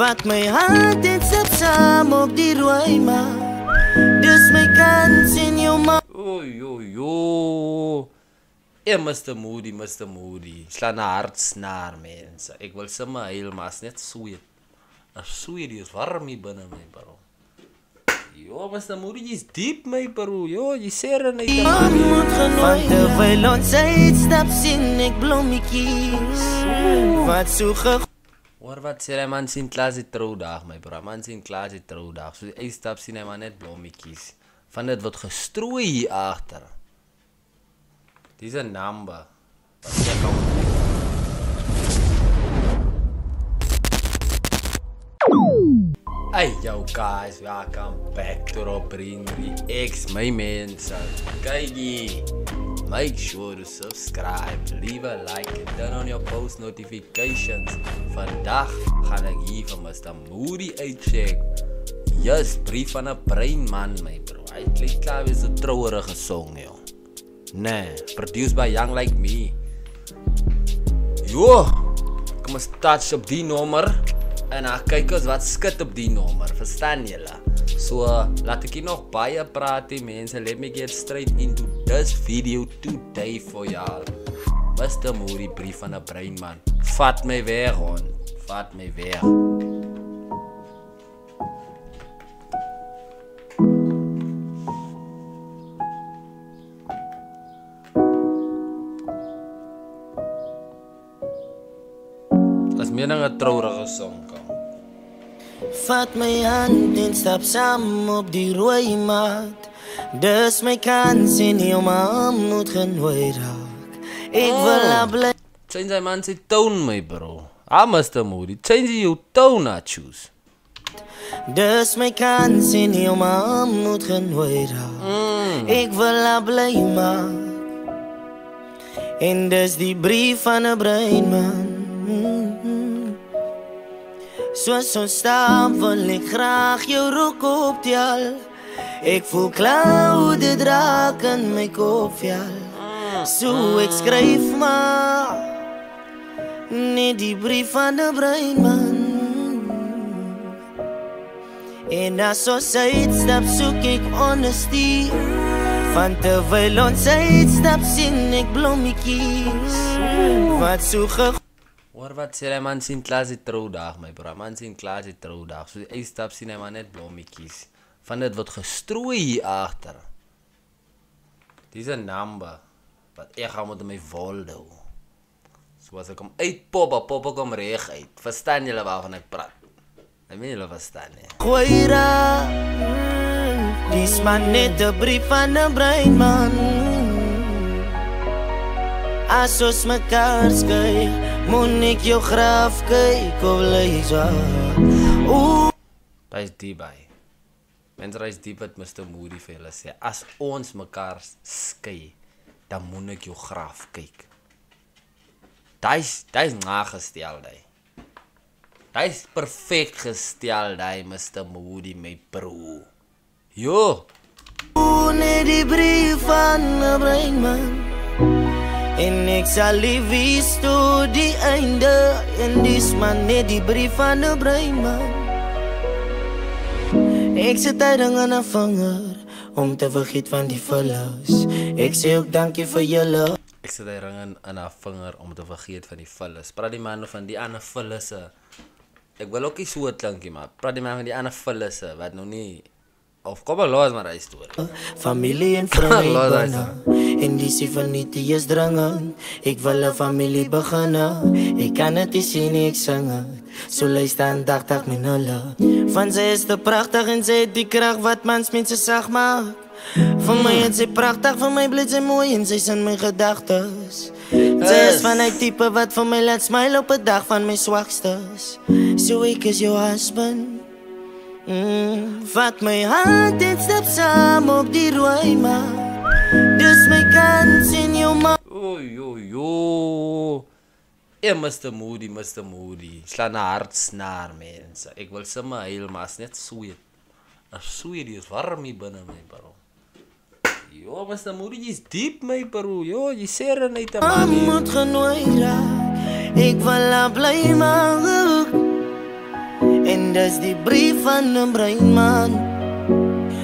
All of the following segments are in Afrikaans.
Vat my hand en stap saam op die rooi mat. Dis my kans in jou ma. Mr. Moody. Slaan 'n hartsnaar, mense. Ek wil sommer huil, maar is net sweet. Sweet is warm hier binne my, bro. Yo, Mr. Moody is diep, my bro. Yo, jy serenade man. Want terwyl ons uitstap sien ek blommetjies. Wat so Hoor wat sê hy, man sien klaar sy troudag, my bro. Man sien klaar sy troudag. So die uitstap sien hy maar net blommetjies. Van dit word gestrooi hier agter. Dis 'n number. Hey yo guys, welcome back to Robin Reacts, my mense. Kykie, make sure to subscribe, leave a like and turn on your post notifications. Vandag gaan ek hier van Mr. Moody uitcheck. Yes, brief van 'n breinman, my bro. Hy klink klaar is 'n trouerige song, joh. Nee, produced by Young Like Me. Yo, kom ons touch op die nommer. En dan kyk ons wat skit op die nommer, verstaan julle? So, laat ek hier nog baie praat, mense. Let me get straight into this video today for y'all. Mr. Moody, brief van 'n breinman. Vat my weg, hond. Vat my weg. As meer dan 'n trouerige song kom. Vat my hand en stap saam op die rooi mat. Dis my kans en jou ma moet genooi raak. Ek wil haar bly. Change my man sy tone, my bro. Mr. Moody, change your tone, I choose. Dis my kans en jou ma moet genooi raak. Ek wil haar bly maak. En dis die brief van 'n breinman. Soos ons staan wil ek graag jou rok optel. Ek voel klaude draak in my kofjal. So ek skryf maar net die brief van 'n breinman. En as ons uitstap soek ek honesty. Van terwyl ons uitstap sien ek blommetjies. Wat so Hoor wat sê hy, man sien klaar sy troudag, my bro. Man sien klaar sy troudag. So die uitstap sien hy maar net blommetjies. Van dit word gestrooi hier agter. Dis 'n number wat ek gaan met my Voldo. So as ek hom uitpop, pop kom reg uit. Verstaan julle waarvan ek praat? Ek weet julle verstaan nie. Goeira, dis maar net 'n brief van 'n breinman. As ons mekaar skei, moet ek jou graf kyk of lei zo. Daar is diep by. Mense reis diep wat Mr. Moody vir hulle sê. As ons mekaar skei, dan moet ek jou graf kyk. Daar is nagestel, daai. Daar is perfek gestel, daai Mr. Moody, my bro. Yo! Net die brief van 'n breinman. En ek sal lief tot die einde. En dis maar net die brief van 'n breinman. Ek sit tyding aan 'n vinger om te vergeet van die vullis. Ek sê ook dankie vir julle. Ek sit die ring in 'n vinger om te vergeet van die vullis. Praat die man van die ander vullisse. Ek wil ook nie so klinkie, maar praat die man van die ander vullisse wat nou nie. Of kom maar los maar die storie. Familie en vriende. En die sie van nie is dringend. Ek wil 'n familie beginne. Ek kan dit nie sien ek sing het. So luister aandagtig met hulle. Van sy is te pragtig en sy het die krag wat mans mense sag maak. Vir my is sy pragtig, vir my bly sy mooi en sy is in my gedagtes. Sy is van die tipe wat vir my laat smile op 'n dag van my swakstes. So ek is jou husband. Vat my hand en stap saam op die rooi mat. Dis my kans in jou ma. Mr. Moody. Slaan 'n hartsnaar, mense. Ek wil sommer huil, maar is net sweet. Sweet is warm hier binne my, bro. Yo, Mr. Moody is diep, my bro. Yo, jy serenade man. Moet genooi raak. Ek wil haar bly maak. En dis die brief van 'n breinman.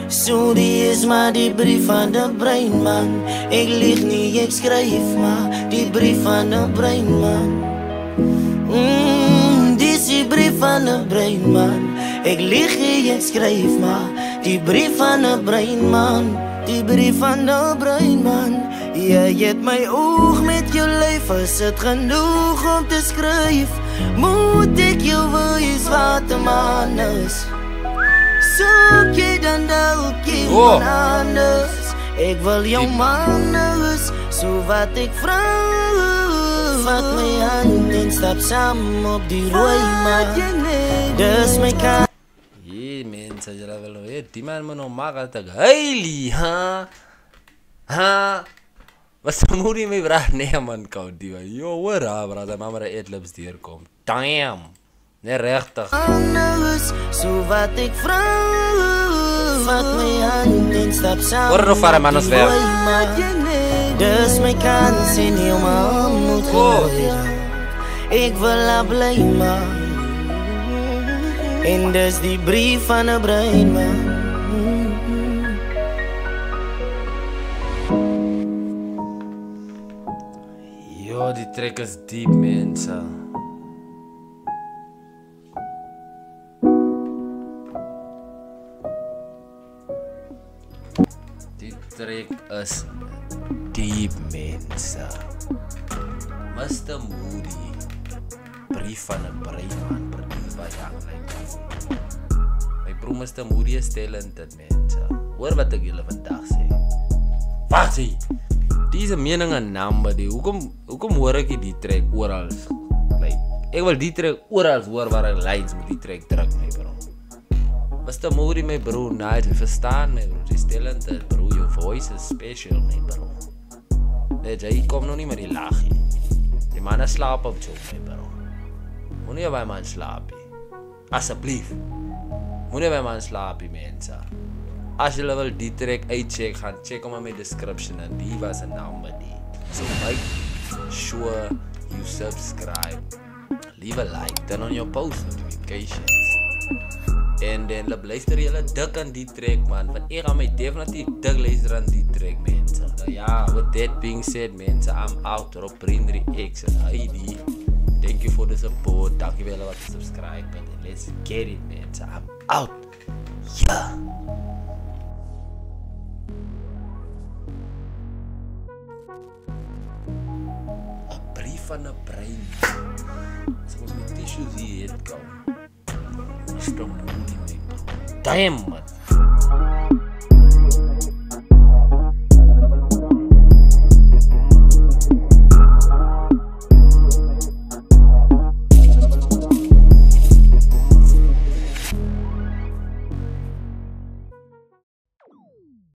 So die is maar die brief van 'n breinman. Ek lieg nie, ek skryf maar die brief van 'n breinman. Dis die brief van 'n breinman. Ek lieg nie, ek skryf maar die brief van 'n breinman. Die brief van 'n breinman. Jy het my oog met jou lyf, is dit genoeg om te skryf? Moet ek jou wees wat 'n man is? Soek jy dan dalk iemand anders? Ek wil jou man is, so wat ek vra. Vat my hand en stap saam op die rooi maan. Dis my kant. Mense, julle wil nou weet, die man moet nou maak dat ek heilie, was die moeder my vraag, nee man, koud die man, yo, hoor bra, dat mama die eetlips deurkom, damn, nee rechtig. So wat ek vraag, vat my hand en stap saam. Hoor nou vare man ons werk. Dis my kans en jou man moet gooi. Ek wil haar bly maak. En dis die brief van 'n breinman. Yo, die trek is diep, mense. Die trek is diep, mense. Mr. Moody, brief van 'n breinman. My bro Mr. Moody is talented, mense. Hoor wat ek julle vandag sê. Wat sê? Diese mening en naam, hoekom hoor ek die track oral? Like, ek wil die track oral hoor waar ek lines met die track druk, my bro. Mr. Moody, my bro, nice, verstaan, my bro. He's talented, bro. Your voice is special, my bro. Nee, jy kom nog nie met die lagie. Die man slaap op jou, my bro. Moenie by man slaap. Asseblief. Moenie by man slaap, mense. As julle wil die track uitcheck, gaan check hom in my description en die was 'n number die. So make sure you subscribe. Leave a like, turn on your post notifications. En dan luister julle dik aan die track, man. Want ek gaan my definitief dik luister aan die track, mense. Ja, with that being said, mense, I'm out. Rob Brindri X en ID. Thank you for the support. Dankie vir julle wat subscribe. Let's get it, man. So I'm out. Yeah. A brief van 'n brein. Soos met tissues hier het kom. Stom moody, man. Damn, man.